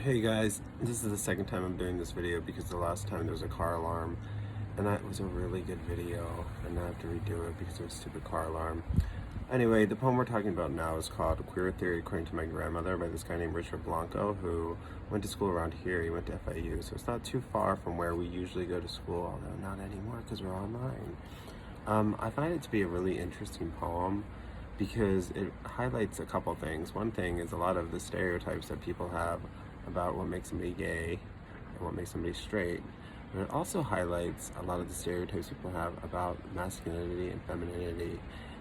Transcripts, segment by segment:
Hey guys, this is the second time I'm doing this video because the last time there was a car alarm and that was a really good video and now I have to redo it because of a stupid car alarm. Anyway, the poem we're talking about now is called Queer Theory According to My Grandmother by this guy named Richard Blanco, who went to school around here. He went to FIU, so it's not too far from where we usually go to school, although not anymore because we're online. I find it to be a really interesting poem because it highlights a couple things. One thing is a lot of the stereotypes that people have about what makes somebody gay and what makes somebody straight. But it also highlights a lot of the stereotypes people have about masculinity and femininity.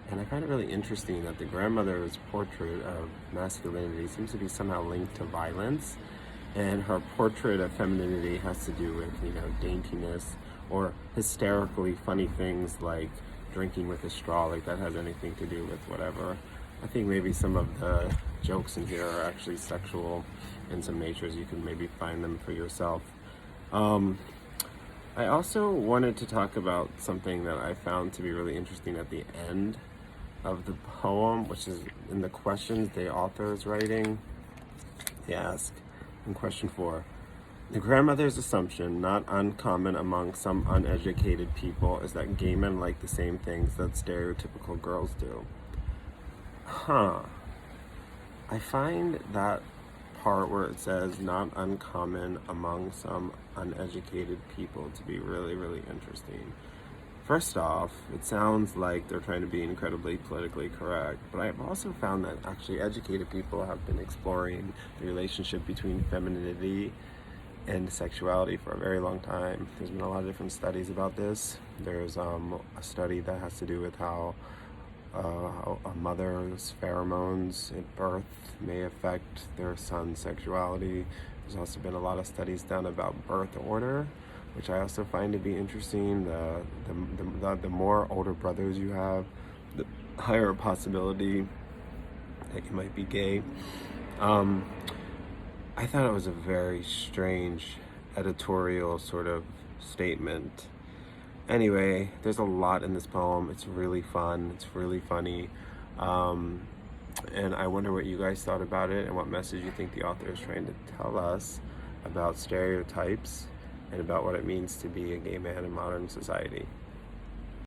And I find it really interesting that the grandmother's portrait of masculinity seems to be somehow linked to violence, and her portrait of femininity has to do with, daintiness or hysterically funny things like drinking with a straw, like that has anything to do with whatever. I think maybe some of the jokes in here are actually sexual in some natures. You can maybe find them for yourself. I also wanted to talk about something that I found to be really interesting at the end of the poem, which is in the questions the author is writing. They ask in question 4, the grandmother's assumption, not uncommon among some uneducated people, is that gay men like the same things that stereotypical girls do. I find that part where it says not uncommon among some uneducated people to be really, really interesting. First off, it sounds like they're trying to be incredibly politically correct, but I've also found that actually educated people have been exploring the relationship between femininity and sexuality for a very long time. There's been a lot of different studies about this. There's a study that has to do with how a mother's pheromones at birth may affect their son's sexuality. There's also been a lot of studies done about birth order, which I also find to be interesting. The more older brothers you have, the higher possibility that you might be gay. I thought it was a very strange editorial sort of statement. Anyway, there's a lot in this poem. It's really fun. It's really funny. And I wonder what you guys thought about it and what message you think the author is trying to tell us about stereotypes and about what it means to be a gay man in modern society.